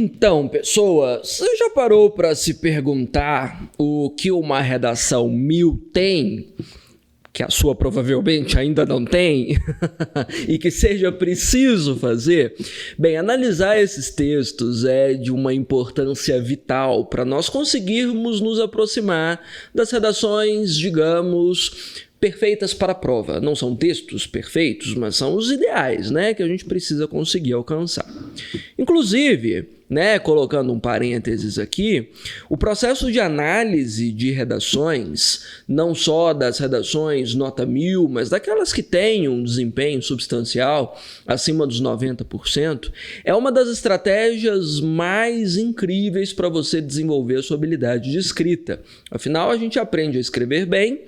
Então, pessoa, você já parou para se perguntar o que uma redação 1000 tem, que a sua provavelmente ainda não tem, e que seja preciso fazer? Bem, analisar esses textos é de uma importância vital para nós conseguirmos nos aproximar das redações, digamos, perfeitas para a prova. Não são textos perfeitos, mas são os ideais, né, que a gente precisa conseguir alcançar. Inclusive, colocando um parênteses aqui, o processo de análise de redações, não só das redações nota 1000, mas daquelas que têm um desempenho substancial acima dos 90%, é uma das estratégias mais incríveis para você desenvolver a sua habilidade de escrita. Afinal, a gente aprende a escrever bem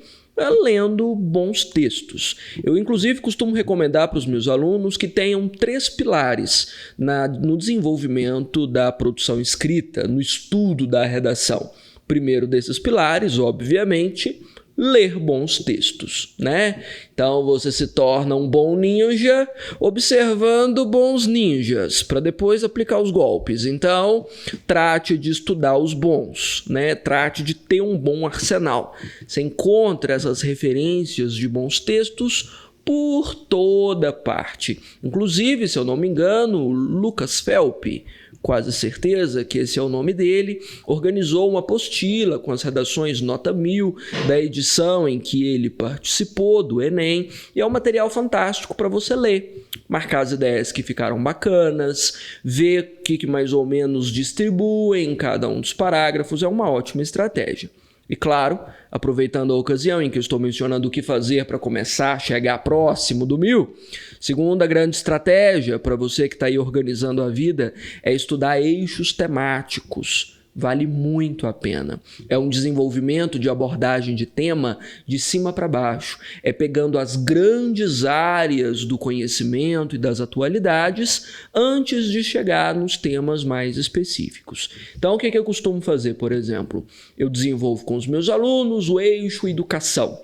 lendo bons textos. Eu, inclusive, costumo recomendar para os meus alunos que tenham 3 pilares no desenvolvimento da produção escrita, no estudo da redação. Primeiro desses pilares, obviamente, ler bons textos, né? Então você se torna um bom ninja observando bons ninjas para depois aplicar os golpes. Então trate de estudar os bons, né? Trate de ter um bom arsenal. Você encontra essas referências de bons textos por toda parte. Inclusive, se eu não me engano, Lucas Felpe, quase certeza que esse é o nome dele, organizou uma apostila com as redações nota 1000 da edição em que ele participou do Enem, e é um material fantástico para você ler, marcar as ideias que ficaram bacanas, ver o que mais ou menos distribui em cada um dos parágrafos. É uma ótima estratégia. E claro, aproveitando a ocasião em que eu estou mencionando o que fazer para começar a chegar próximo do 1000, segunda grande estratégia para você que está aí organizando a vida é estudar eixos temáticos. Vale muito a pena. É um desenvolvimento de abordagem de tema de cima para baixo. É pegando as grandes áreas do conhecimento e das atualidades antes de chegar nos temas mais específicos. Então, o que eu costumo fazer, por exemplo? Eu desenvolvo com os meus alunos o eixo educação.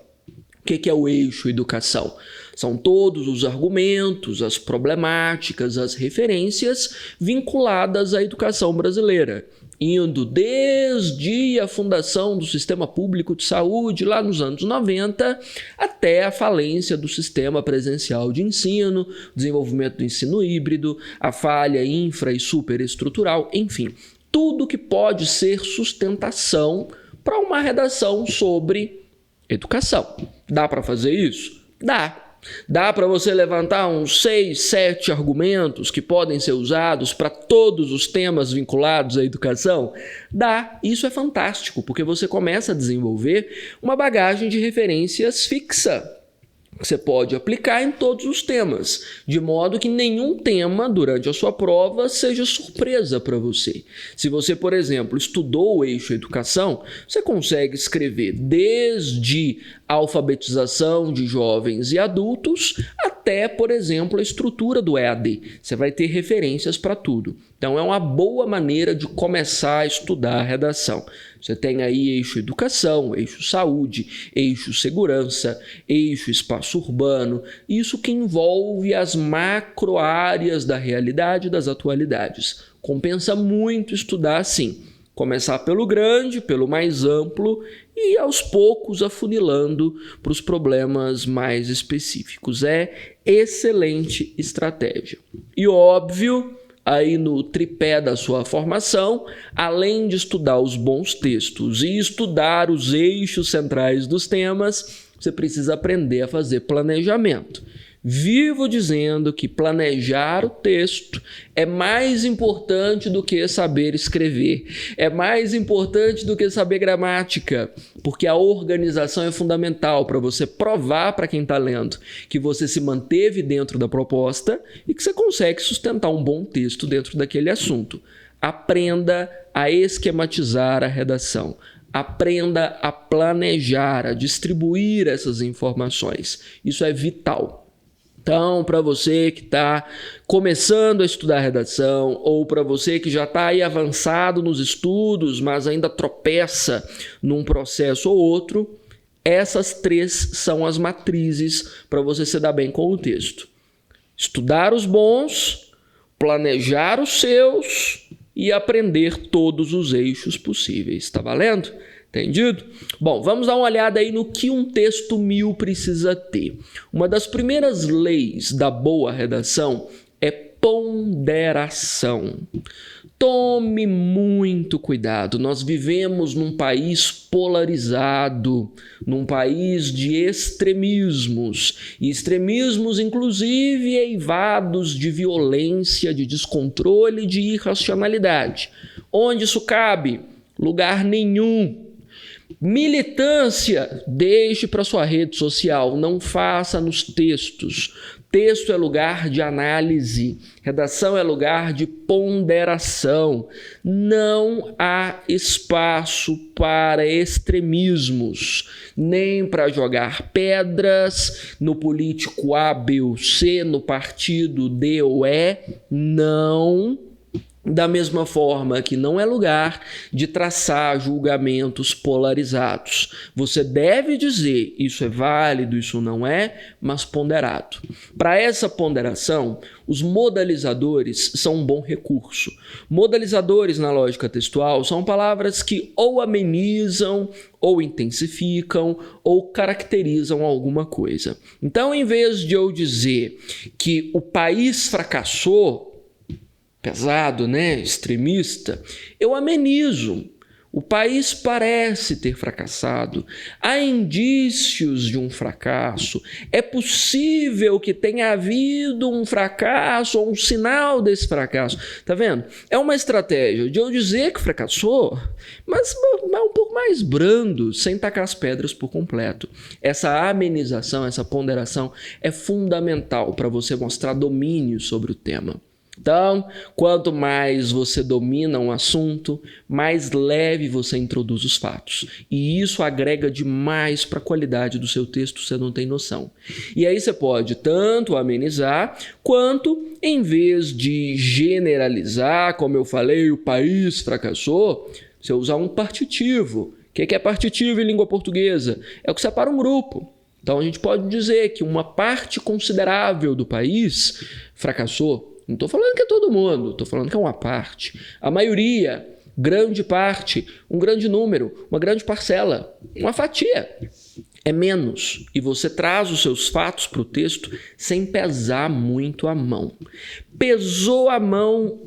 O que é o eixo educação? São todos os argumentos, as problemáticas, as referências vinculadas à educação brasileira, indo desde a fundação do sistema público de saúde, lá nos anos 90, até a falência do sistema presencial de ensino, desenvolvimento do ensino híbrido, a falha infra e superestrutural, enfim, tudo que pode ser sustentação para uma redação sobre educação. Dá para fazer isso? Dá. Dá para você levantar uns 6, 7 argumentos que podem ser usados para todos os temas vinculados à educação? Dá. Isso é fantástico, porque você começa a desenvolver uma bagagem de referências fixa que você pode aplicar em todos os temas, de modo que nenhum tema durante a sua prova seja surpresa para você. Se você, por exemplo, estudou o eixo educação, você consegue escrever desde a alfabetização de jovens e adultos até, por exemplo, a estrutura do EAD. Você vai ter referências para tudo. Então é uma boa maneira de começar a estudar a redação. Você tem aí eixo educação, eixo saúde, eixo segurança, eixo espaço urbano, isso que envolve as macro áreas da realidade e das atualidades. Compensa muito estudar assim. Começar pelo grande, pelo mais amplo e aos poucos afunilando para os problemas mais específicos. É excelente estratégia. E óbvio, aí no tripé da sua formação, além de estudar os bons textos e estudar os eixos centrais dos temas, você precisa aprender a fazer planejamento. Vivo dizendo que planejar o texto é mais importante do que saber escrever, é mais importante do que saber gramática, porque a organização é fundamental para você provar para quem está lendo que você se manteve dentro da proposta e que você consegue sustentar um bom texto dentro daquele assunto. Aprenda a esquematizar a redação. Aprenda a planejar, a distribuir essas informações. Isso é vital. Então, para você que está começando a estudar redação ou para você que já está aí avançado nos estudos, mas ainda tropeça num processo ou outro, essas 3 são as matrizes para você se dar bem com o texto. Estudar os bons, planejar os seus e aprender todos os eixos possíveis. Tá valendo? Entendido? Bom, vamos dar uma olhada aí no que um texto 1000 precisa ter. Uma das primeiras leis da boa redação é ponderação. Tome muito cuidado. Nós vivemos num país polarizado, num país de extremismos, e extremismos inclusive eivados de violência, de descontrole, de irracionalidade. Onde isso cabe? Lugar nenhum. Militância, deixe para sua rede social, não faça nos textos. Texto é lugar de análise, redação é lugar de ponderação. Não há espaço para extremismos, nem para jogar pedras no político A, B ou C, no partido D ou E, não. Da mesma forma que não é lugar de traçar julgamentos polarizados. Você deve dizer isso é válido, isso não é, mas ponderado. Para essa ponderação, os modalizadores são um bom recurso. Modalizadores na lógica textual são palavras que ou amenizam, ou intensificam, ou caracterizam alguma coisa. Então, em vez de eu dizer que o país fracassou, pesado, né? Extremista, eu amenizo. O país parece ter fracassado. Há indícios de um fracasso. É possível que tenha havido um fracasso ou um sinal desse fracasso. Tá vendo? É uma estratégia de eu dizer que fracassou, mas um pouco mais brando, sem tacar as pedras por completo. Essa amenização, essa ponderação é fundamental para você mostrar domínio sobre o tema. Então, quanto mais você domina um assunto, mais leve você introduz os fatos. E isso agrega demais para a qualidade do seu texto, você não tem noção. E aí você pode tanto amenizar, quanto, em vez de generalizar, como eu falei, o país fracassou, você usar um partitivo. O que é partitivo em língua portuguesa? É o que separa um grupo. Então, a gente pode dizer que uma parte considerável do país fracassou. Não estou falando que é todo mundo, estou falando que é uma parte. A maioria, grande parte, um grande número, uma grande parcela, uma fatia. É menos. E você traz os seus fatos para o texto sem pesar muito a mão. Pesou a mão,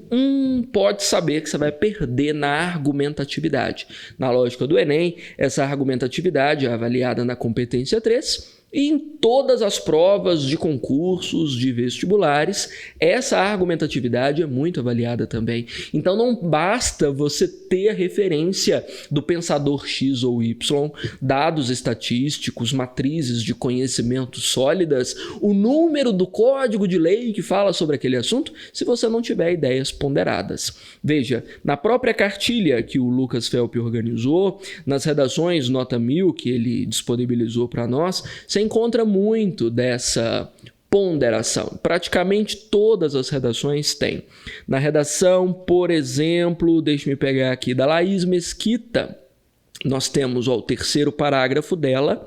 pode saber que você vai perder na argumentatividade. Na lógica do Enem, essa argumentatividade é avaliada na competência 3. E em todas as provas de concursos, de vestibulares, essa argumentatividade é muito avaliada também. Então não basta você ter a referência do pensador X ou Y, dados estatísticos, matrizes de conhecimento sólidas, o número do código de lei que fala sobre aquele assunto, se você não tiver ideias ponderadas. Veja, na própria cartilha que o Lucas Felp organizou, nas redações Nota 1000 que ele disponibilizou para nós, você encontra muito dessa ponderação. Praticamente todas as redações têm. Na redação, por exemplo, deixe-me pegar aqui da Laís Mesquita, nós temos o terceiro parágrafo dela.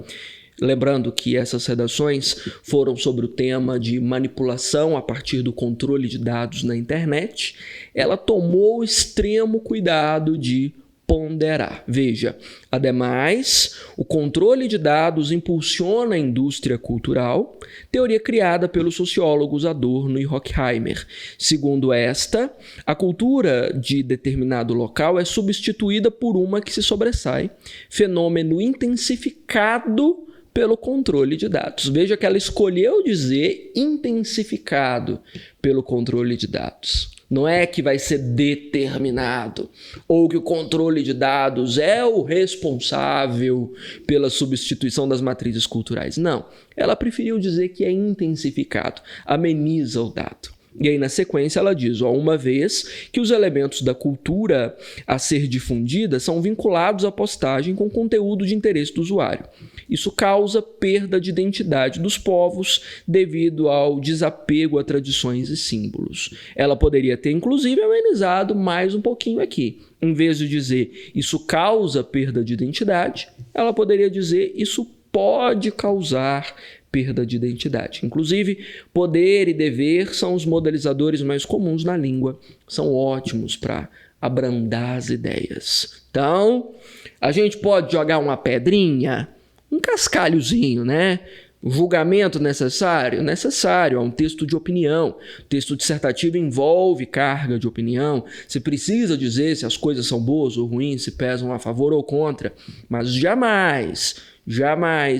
Lembrando que essas redações foram sobre o tema de manipulação a partir do controle de dados na internet. Ela tomou extremo cuidado de ponderar. Veja, ademais, o controle de dados impulsiona a indústria cultural, teoria criada pelos sociólogos Adorno e Horkheimer. Segundo esta, a cultura de determinado local é substituída por uma que se sobressai, fenômeno intensificado pelo controle de dados. Veja que ela escolheu dizer intensificado pelo controle de dados. Não é que vai ser determinado, ou que o controle de dados é o responsável pela substituição das matrizes culturais. Não, ela preferiu dizer que é intensificado, ameniza o dado. E aí, na sequência, ela diz, uma vez que os elementos da cultura a ser difundida são vinculados à postagem com conteúdo de interesse do usuário. Isso causa perda de identidade dos povos devido ao desapego a tradições e símbolos. Ela poderia ter, inclusive, amenizado mais um pouquinho aqui. Em vez de dizer isso causa perda de identidade, ela poderia dizer isso pode causar perda de identidade. Inclusive, poder e dever são os modelizadores mais comuns na língua, são ótimos para abrandar as ideias. Então, a gente pode jogar uma pedrinha, um cascalhozinho, né? O julgamento necessário? Necessário, é um texto de opinião. O texto dissertativo envolve carga de opinião. Você precisa dizer se as coisas são boas ou ruins, se pesam a favor ou contra, mas jamais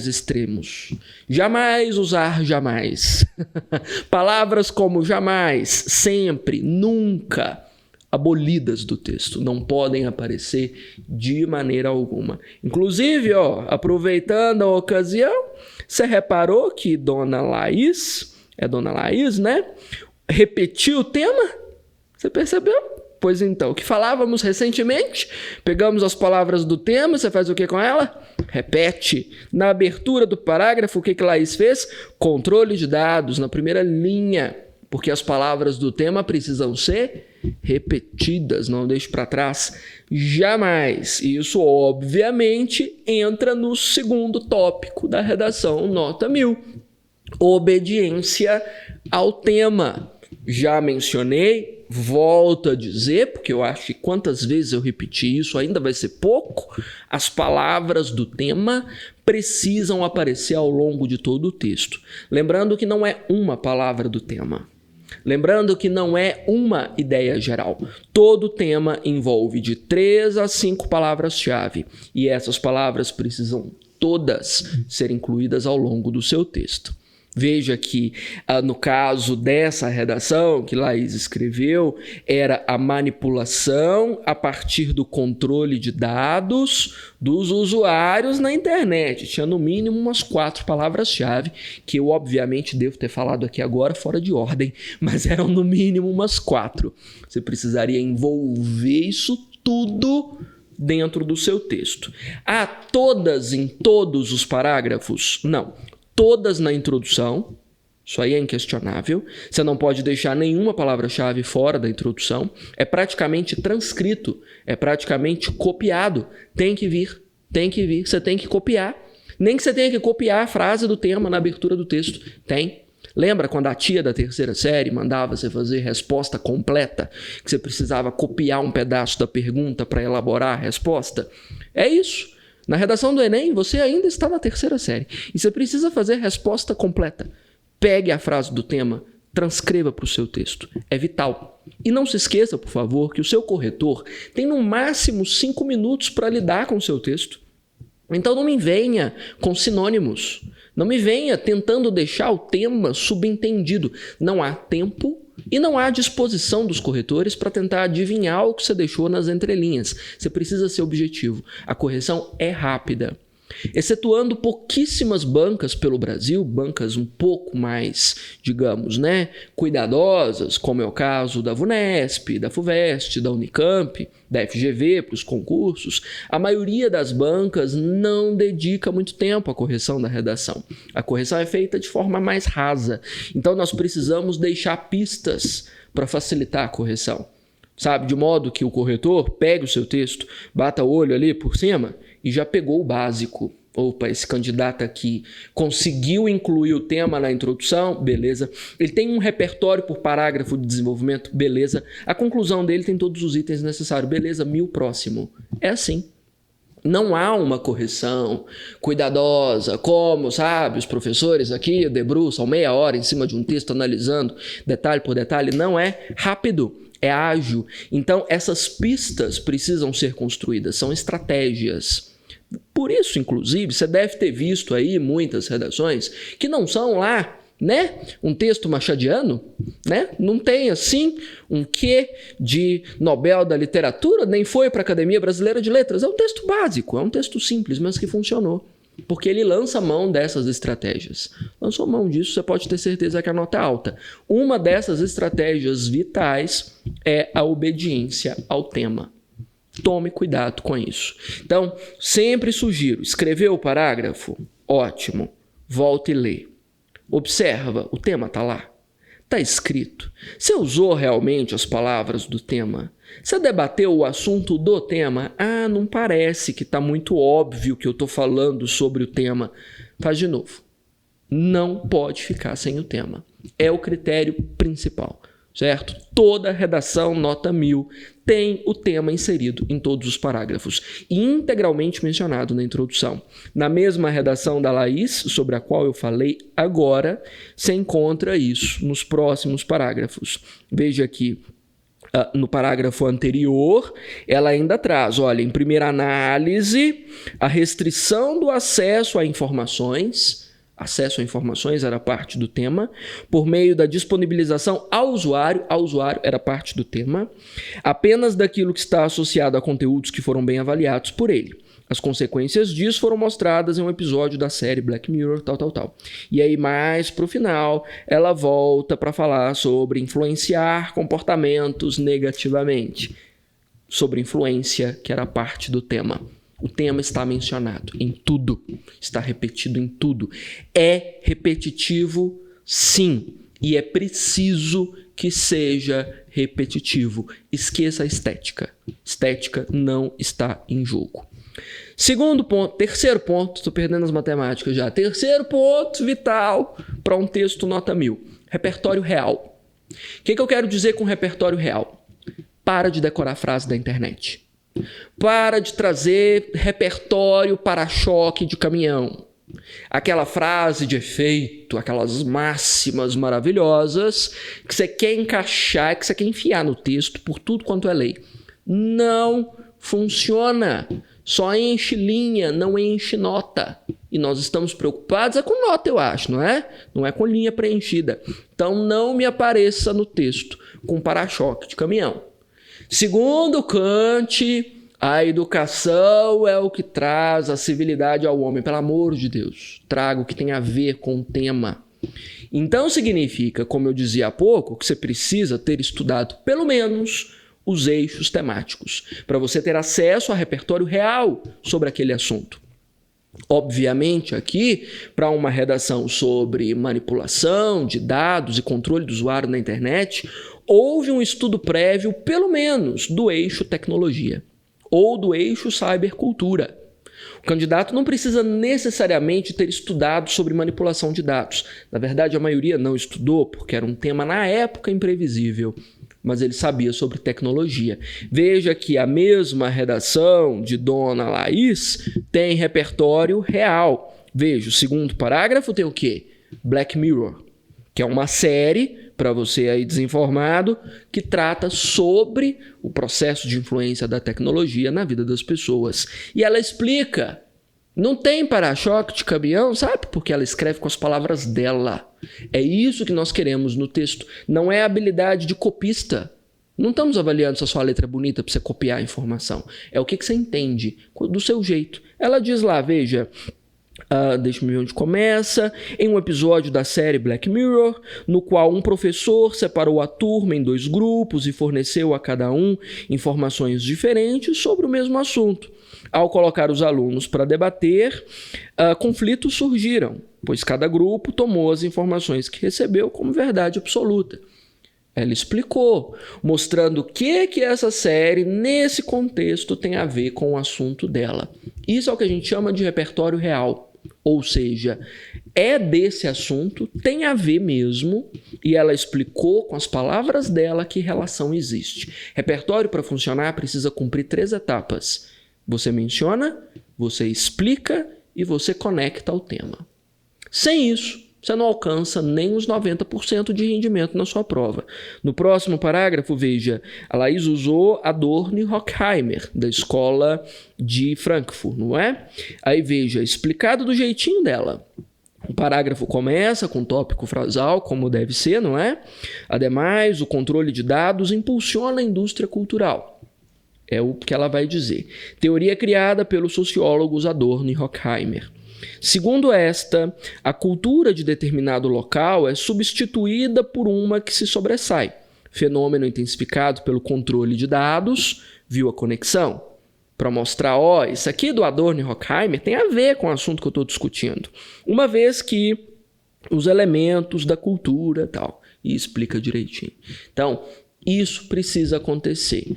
extremos. Jamais usar jamais. Palavras como jamais, sempre, nunca, abolidas do texto, não podem aparecer de maneira alguma. Inclusive, aproveitando a ocasião, você reparou que Dona Laís, né? Repetiu o tema? Você percebeu? Pois então, o que falávamos recentemente, pegamos as palavras do tema, você faz o que com ela? Repete. Na abertura do parágrafo, o que Laís fez? Controle de dados na primeira linha, porque as palavras do tema precisam ser repetidas, não deixe para trás jamais. E isso, obviamente, entra no segundo tópico da redação nota 1000. Obediência ao tema. Já mencionei, volto a dizer, porque eu acho que quantas vezes eu repetir isso ainda vai ser pouco, as palavras do tema precisam aparecer ao longo de todo o texto. Lembrando que não é uma palavra do tema. Lembrando que não é uma ideia geral. Todo tema envolve de 3 a 5 palavras-chave. E essas palavras precisam todas ser incluídas ao longo do seu texto. Veja que, no caso dessa redação que Laís escreveu, era a manipulação a partir do controle de dados dos usuários na internet. Tinha no mínimo umas 4 palavras-chave, que eu obviamente devo ter falado aqui agora fora de ordem, mas eram no mínimo umas 4. Você precisaria envolver isso tudo dentro do seu texto. Todas em todos os parágrafos? Não. Todas na introdução, isso aí é inquestionável. Você não pode deixar nenhuma palavra-chave fora da introdução. É praticamente transcrito, é praticamente copiado. Tem que vir, você tem que copiar. Nem que você tenha que copiar a frase do tema na abertura do texto. Tem. Lembra quando a tia da 3ª série mandava você fazer resposta completa? Que você precisava copiar um pedaço da pergunta para elaborar a resposta? É isso. Na redação do Enem, você ainda está na 3ª série e você precisa fazer resposta completa. Pegue a frase do tema, transcreva para o seu texto. É vital. E não se esqueça, por favor, que o seu corretor tem no máximo 5 minutos para lidar com o seu texto. Então não me venha com sinônimos. Não me venha tentando deixar o tema subentendido. Não há tempo e não há disposição dos corretores para tentar adivinhar o que você deixou nas entrelinhas. Você precisa ser objetivo. A correção é rápida. Excetuando pouquíssimas bancas pelo Brasil, bancas um pouco mais, digamos, cuidadosas, como é o caso da VUNESP, da FUVEST, da Unicamp, da FGV para os concursos, a maioria das bancas não dedica muito tempo à correção da redação. A correção é feita de forma mais rasa, então nós precisamos deixar pistas para facilitar a correção. Sabe, de modo que o corretor pegue o seu texto, bata o olho ali por cima e já pegou o básico. Opa, esse candidato aqui conseguiu incluir o tema na introdução, beleza. Ele tem um repertório por parágrafo de desenvolvimento, beleza. A conclusão dele tem todos os itens necessários, beleza, 1000 próximo. É assim. Não há uma correção cuidadosa, como, sabe, os professores aqui debruçam meia hora em cima de um texto analisando detalhe por detalhe. Não é rápido. É ágil. Então, essas pistas precisam ser construídas, são estratégias. Por isso, inclusive, você deve ter visto aí muitas redações que não são lá, um texto machadiano, Não tem, assim, um quê de Nobel da Literatura, nem foi para a Academia Brasileira de Letras. É um texto básico, é um texto simples, mas que funcionou. Porque ele lança mão dessas estratégias. Lançou mão disso, você pode ter certeza que a nota é alta. Uma dessas estratégias vitais é a obediência ao tema. Tome cuidado com isso. Então, sempre sugiro, escreveu o parágrafo? Ótimo. Volta e lê. Observa, o tema está lá. Está escrito. Você usou realmente as palavras do tema? Você debateu o assunto do tema? Não parece que está muito óbvio que eu estou falando sobre o tema. Faz de novo. não pode ficar sem o tema. É o critério principal, certo? Toda redação nota 1000 tem o tema inserido em todos os parágrafos e integralmente mencionado na introdução. Na mesma redação da Laís, sobre a qual eu falei agora, se encontra isso nos próximos parágrafos. Veja aqui, no parágrafo anterior, ela ainda traz, olha, em primeira análise, a restrição do acesso a informações. Acesso a informações era parte do tema, por meio da disponibilização ao usuário era parte do tema, apenas daquilo que está associado a conteúdos que foram bem avaliados por ele. As consequências disso foram mostradas em um episódio da série Black Mirror, tal. E aí, mais pro final, ela volta para falar sobre influenciar comportamentos negativamente. Sobre influência, que era parte do tema. O tema está mencionado em tudo, está repetido em tudo. É repetitivo, sim, e é preciso que seja repetitivo. Esqueça a estética. Estética não está em jogo. Segundo ponto, terceiro ponto, estou perdendo as matemáticas já. Terceiro ponto vital para um texto nota 1000. Repertório real. O que eu quero dizer com repertório real? Para de decorar a frase da internet. Para de trazer repertório para-choque de caminhão. Aquela frase de efeito, aquelas máximas maravilhosas que você quer encaixar, que você quer enfiar no texto por tudo quanto é lei. Não funciona. Só enche linha, não enche nota. E nós estamos preocupados com nota, eu acho, não é? Não é com linha preenchida. Então não me apareça no texto com para-choque de caminhão. Segundo Kant, a educação é o que traz a civilidade ao homem. Pelo amor de Deus, traga o que tem a ver com o tema. Então significa, como eu dizia há pouco, que você precisa ter estudado pelo menos os eixos temáticos, para você ter acesso a repertório real sobre aquele assunto. Obviamente, aqui, para uma redação sobre manipulação de dados e controle do usuário na internet, houve um estudo prévio, pelo menos, do eixo tecnologia ou do eixo cybercultura. O candidato não precisa necessariamente ter estudado sobre manipulação de dados. Na verdade, a maioria não estudou, porque era um tema, na época, imprevisível. Mas ele sabia sobre tecnologia. Veja que a mesma redação de Dona Laís tem repertório real. Veja, o segundo parágrafo tem o quê? Black Mirror, que é uma série, para você aí desinformado, que trata sobre o processo de influência da tecnologia na vida das pessoas. E ela explica. Não tem para-choque de caminhão, sabe? Porque ela escreve com as palavras dela. É isso que nós queremos no texto. Não é habilidade de copista. Não estamos avaliando se a sua letra é bonita para você copiar a informação. É o que você entende, do seu jeito. Ela diz lá, veja, deixa eu ver onde começa, em um episódio da série Black Mirror, no qual um professor separou a turma em 2 grupos e forneceu a cada um informações diferentes sobre o mesmo assunto. Ao colocar os alunos para debater, conflitos surgiram, pois cada grupo tomou as informações que recebeu como verdade absoluta. Ela explicou, mostrando o que essa série, nesse contexto, tem a ver com o assunto dela. Isso é o que a gente chama de repertório real. Ou seja, é desse assunto, tem a ver mesmo, e ela explicou com as palavras dela que relação existe. Repertório, para funcionar, precisa cumprir 3 etapas. Você menciona, você explica e você conecta ao tema. Sem isso, você não alcança nem os 90% de rendimento na sua prova. No próximo parágrafo, veja, a Laís usou Adorno e Horkheimer, da escola de Frankfurt, não é? Aí veja, explicado do jeitinho dela. O parágrafo começa com tópico frasal, como deve ser, não é? Ademais, o controle de dados impulsiona a indústria cultural. É o que ela vai dizer. Teoria criada pelos sociólogos Adorno e Horkheimer. Segundo esta, a cultura de determinado local é substituída por uma que se sobressai. Fenômeno intensificado pelo controle de dados, viu a conexão? Para mostrar, isso aqui do Adorno e Horkheimer tem a ver com o assunto que eu estou discutindo. Uma vez que os elementos da cultura tal, e explica direitinho. Então, isso precisa acontecer.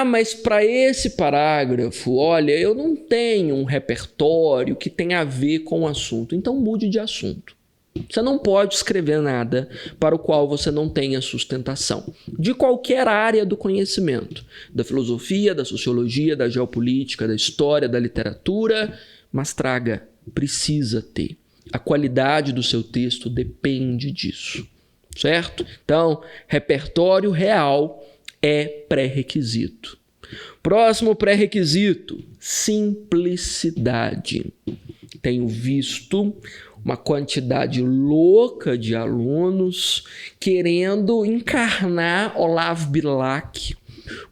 Mas para esse parágrafo, olha, eu não tenho um repertório que tenha a ver com o assunto. Então mude de assunto. Você não pode escrever nada para o qual você não tenha sustentação. De qualquer área do conhecimento. Da filosofia, da sociologia, da geopolítica, da história, da literatura. Mas traga, precisa ter. A qualidade do seu texto depende disso. Certo? Então, repertório real é pré-requisito. Próximo pré-requisito, simplicidade. Tenho visto uma quantidade louca de alunos querendo encarnar Olavo Bilac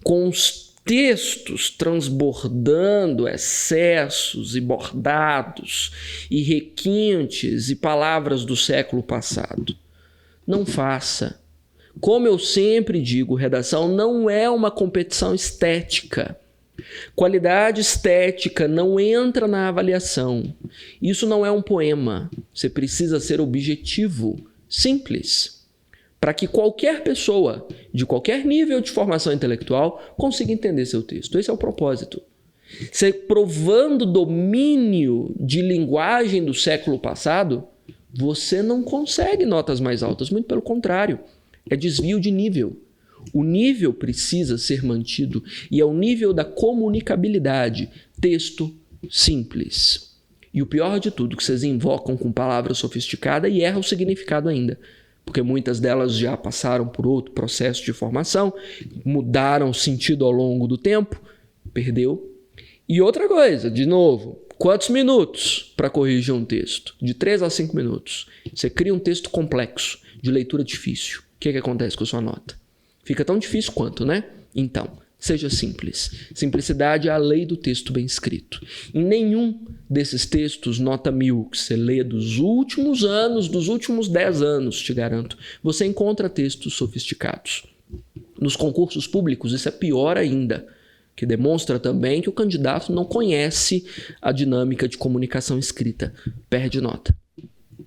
com os textos transbordando excessos e bordados e requintes e palavras do século passado. Não faça. Como eu sempre digo, redação não é uma competição estética. Qualidade estética não entra na avaliação. Isso não é um poema. Você precisa ser objetivo, simples, para que qualquer pessoa, de qualquer nível de formação intelectual, consiga entender seu texto. Esse é o propósito. Você provando domínio de linguagem do século passado, você não consegue notas mais altas, muito pelo contrário. É desvio de nível. O nível precisa ser mantido e é o nível da comunicabilidade. Texto simples. E o pior de tudo, que vocês invocam com palavra sofisticada e erram o significado ainda. Porque muitas delas já passaram por outro processo de formação, mudaram o sentido ao longo do tempo, perdeu. E outra coisa, de novo, quantos minutos para corrigir um texto? De 3 a 5 minutos. Você cria um texto complexo, de leitura difícil. O que acontece com a sua nota? Fica tão difícil quanto, né? Então, seja simples. Simplicidade é a lei do texto bem escrito. Em nenhum desses textos, nota 1000, que você lê dos últimos anos, dos últimos 10 anos, te garanto, você encontra textos sofisticados. Nos concursos públicos, isso é pior ainda, que demonstra também que o candidato não conhece a dinâmica de comunicação escrita. Perde nota.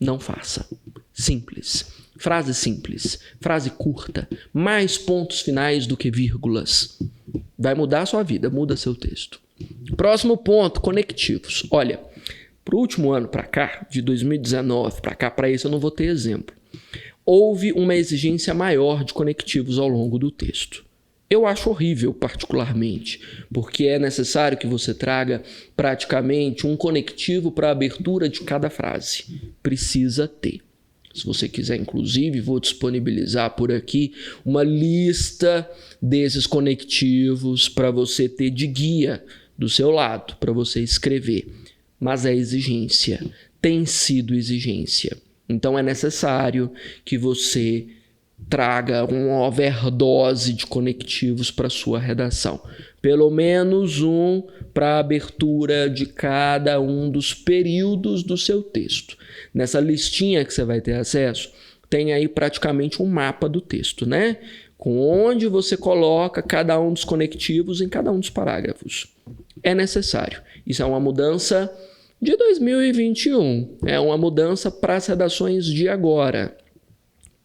Não faça. Simples. Frase simples, frase curta, mais pontos finais do que vírgulas. Vai mudar a sua vida, muda seu texto. Próximo ponto, conectivos. Olha, pro último ano para cá, de 2019 para cá, para esse eu não vou ter exemplo. Houve uma exigência maior de conectivos ao longo do texto. Eu acho horrível, particularmente, porque é necessário que você traga praticamente um conectivo para a abertura de cada frase. Precisa ter. Se você quiser, inclusive, vou disponibilizar por aqui uma lista desses conectivos para você ter de guia do seu lado, para você escrever. Mas é exigência, tem sido exigência. Então é necessário que você traga uma overdose de conectivos para sua redação. Pelo menos um para a abertura de cada um dos períodos do seu texto. Nessa listinha que você vai ter acesso, tem aí praticamente um mapa do texto, né? Com onde você coloca cada um dos conectivos em cada um dos parágrafos. É necessário. Isso é uma mudança de 2021. É uma mudança para as redações de agora.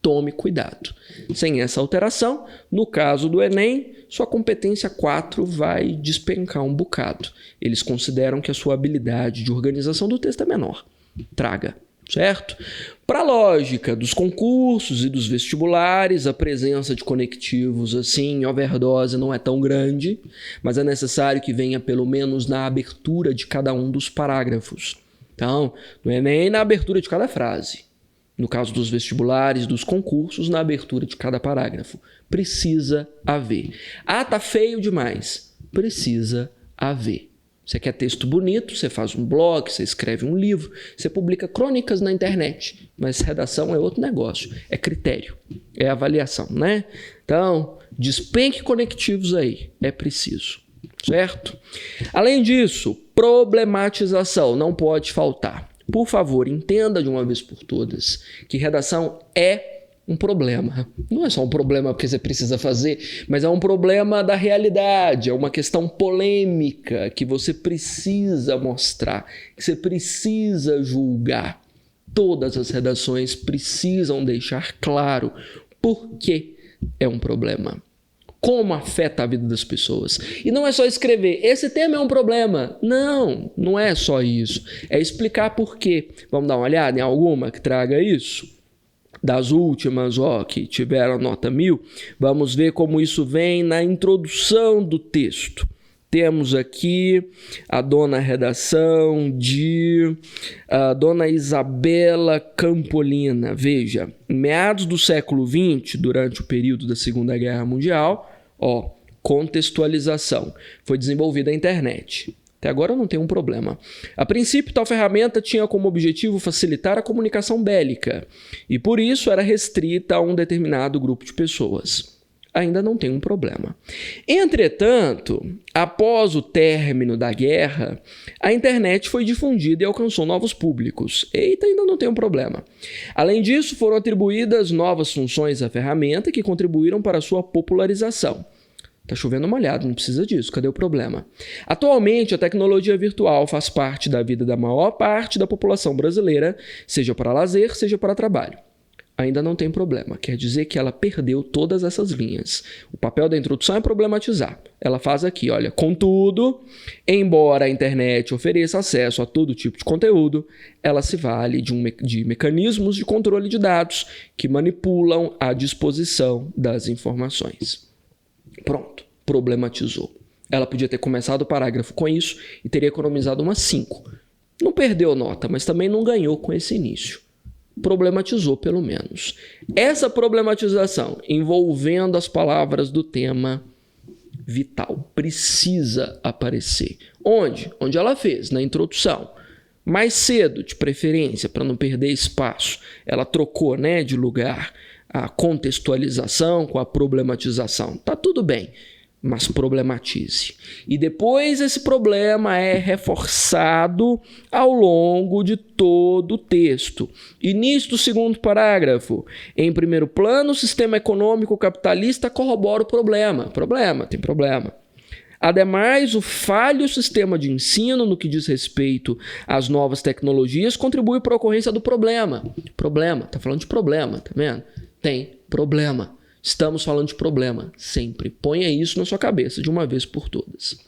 Tome cuidado. Sem essa alteração, no caso do Enem, sua competência 4 vai despencar um bocado. Eles consideram que a sua habilidade de organização do texto é menor. Traga, certo? Para a lógica dos concursos e dos vestibulares, a presença de conectivos assim em overdose não é tão grande, mas é necessário que venha pelo menos na abertura de cada um dos parágrafos. Então, no Enem, na abertura de cada frase. No caso dos vestibulares, dos concursos, na abertura de cada parágrafo. Precisa haver. Ah, tá feio demais. Precisa haver. Você quer texto bonito, você faz um blog, você escreve um livro, você publica crônicas na internet. Mas redação é outro negócio. É critério. É avaliação, né? Então, despenque conectivos aí. É preciso. Certo? Além disso, problematização não pode faltar. Por favor, entenda de uma vez por todas que redação é um problema. Não é só um problema porque você precisa fazer, mas é um problema da realidade, é uma questão polêmica que você precisa mostrar, que você precisa julgar. Todas as redações precisam deixar claro por que é um problema. Como afeta a vida das pessoas. E não é só escrever, esse tema é um problema. Não, não é só isso. É explicar por quê. Vamos dar uma olhada em alguma que traga isso? Das últimas, que tiveram nota 1000, vamos ver como isso vem na introdução do texto. Temos aqui a dona redação de dona Isabela Campolina. Veja, em meados do século XX, durante o período da Segunda Guerra Mundial, contextualização. Foi desenvolvida a internet. Até agora não tem um problema. A princípio, tal ferramenta tinha como objetivo facilitar a comunicação bélica e, por isso, era restrita a um determinado grupo de pessoas. Ainda não tem um problema. Entretanto, após o término da guerra, a internet foi difundida e alcançou novos públicos. Eita, ainda não tem um problema. Além disso, foram atribuídas novas funções à ferramenta que contribuíram para a sua popularização. Tá chovendo molhado, não precisa disso, cadê o problema? Atualmente, a tecnologia virtual faz parte da vida da maior parte da população brasileira, seja para lazer, seja para trabalho. Ainda não tem problema, quer dizer que ela perdeu todas essas linhas. O papel da introdução é problematizar. Ela faz aqui, olha, contudo, embora a internet ofereça acesso a todo tipo de conteúdo, ela se vale de mecanismos de controle de dados que manipulam a disposição das informações. Pronto, problematizou. Ela podia ter começado o parágrafo com isso e teria economizado umas 5. Não perdeu nota, mas também não ganhou com esse início. Problematizou, pelo menos. Essa problematização, envolvendo as palavras do tema vital, precisa aparecer. Onde? Onde ela fez, na introdução. Mais cedo, de preferência, para não perder espaço. Ela trocou, de lugar a contextualização com a problematização. Tá tudo bem, mas problematize. E depois esse problema é reforçado ao longo de todo o texto. Início do segundo parágrafo. Em primeiro plano, o sistema econômico capitalista corrobora o problema. Tem problema. Ademais, o falho sistema de ensino no que diz respeito às novas tecnologias contribui para a ocorrência do problema. Tá falando de problema, tá vendo? Tem problema. Estamos falando de problema, sempre. Ponha isso na sua cabeça, de uma vez por todas.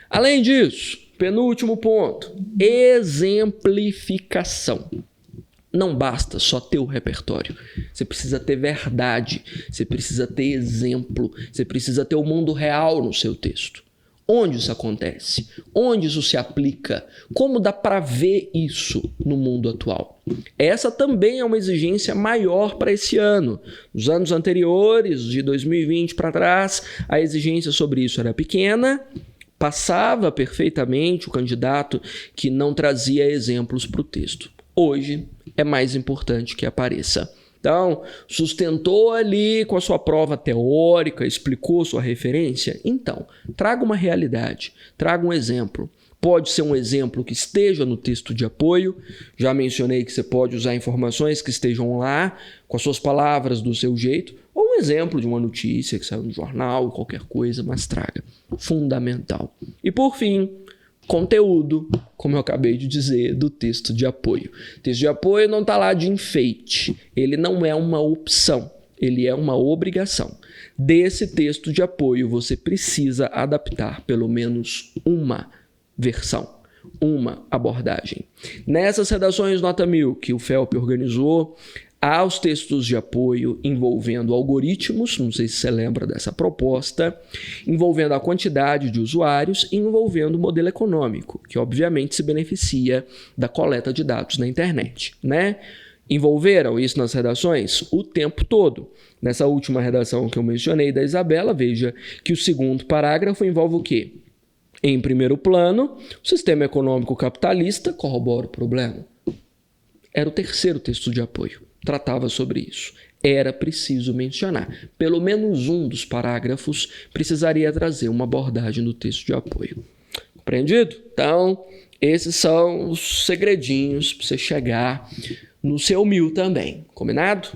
Além disso, penúltimo ponto, exemplificação. Não basta só ter o repertório. Você precisa ter verdade, você precisa ter exemplo, você precisa ter o mundo real no seu texto. Onde isso acontece? Onde isso se aplica? Como dá para ver isso no mundo atual? Essa também é uma exigência maior para esse ano. Nos anos anteriores, de 2020 para trás, a exigência sobre isso era pequena, passava perfeitamente o candidato que não trazia exemplos para o texto. Hoje é mais importante que apareça. Então, sustentou ali com a sua prova teórica, explicou sua referência? Então, traga uma realidade, traga um exemplo. Pode ser um exemplo que esteja no texto de apoio. Já mencionei que você pode usar informações que estejam lá, com as suas palavras, do seu jeito. Ou um exemplo de uma notícia que saiu no jornal, qualquer coisa, mas traga. Fundamental. E por fim, conteúdo, como eu acabei de dizer, do texto de apoio. O texto de apoio não está lá de enfeite. Ele não é uma opção, ele é uma obrigação. Desse texto de apoio, você precisa adaptar pelo menos uma versão, uma abordagem. Nessas redações nota 1000 que o FELP organizou, há os textos de apoio envolvendo algoritmos, não sei se você lembra dessa proposta, envolvendo a quantidade de usuários e envolvendo o modelo econômico, que obviamente se beneficia da coleta de dados na internet, Envolveram isso nas redações o tempo todo. Nessa última redação que eu mencionei da Isabela, veja que o segundo parágrafo envolve o quê? Em primeiro plano, o sistema econômico capitalista corrobora o problema. Era o terceiro texto de apoio. Tratava sobre isso. Era preciso mencionar. Pelo menos um dos parágrafos precisaria trazer uma abordagem do texto de apoio. Compreendido? Então, esses são os segredinhos para você chegar no seu 1000 também. Combinado?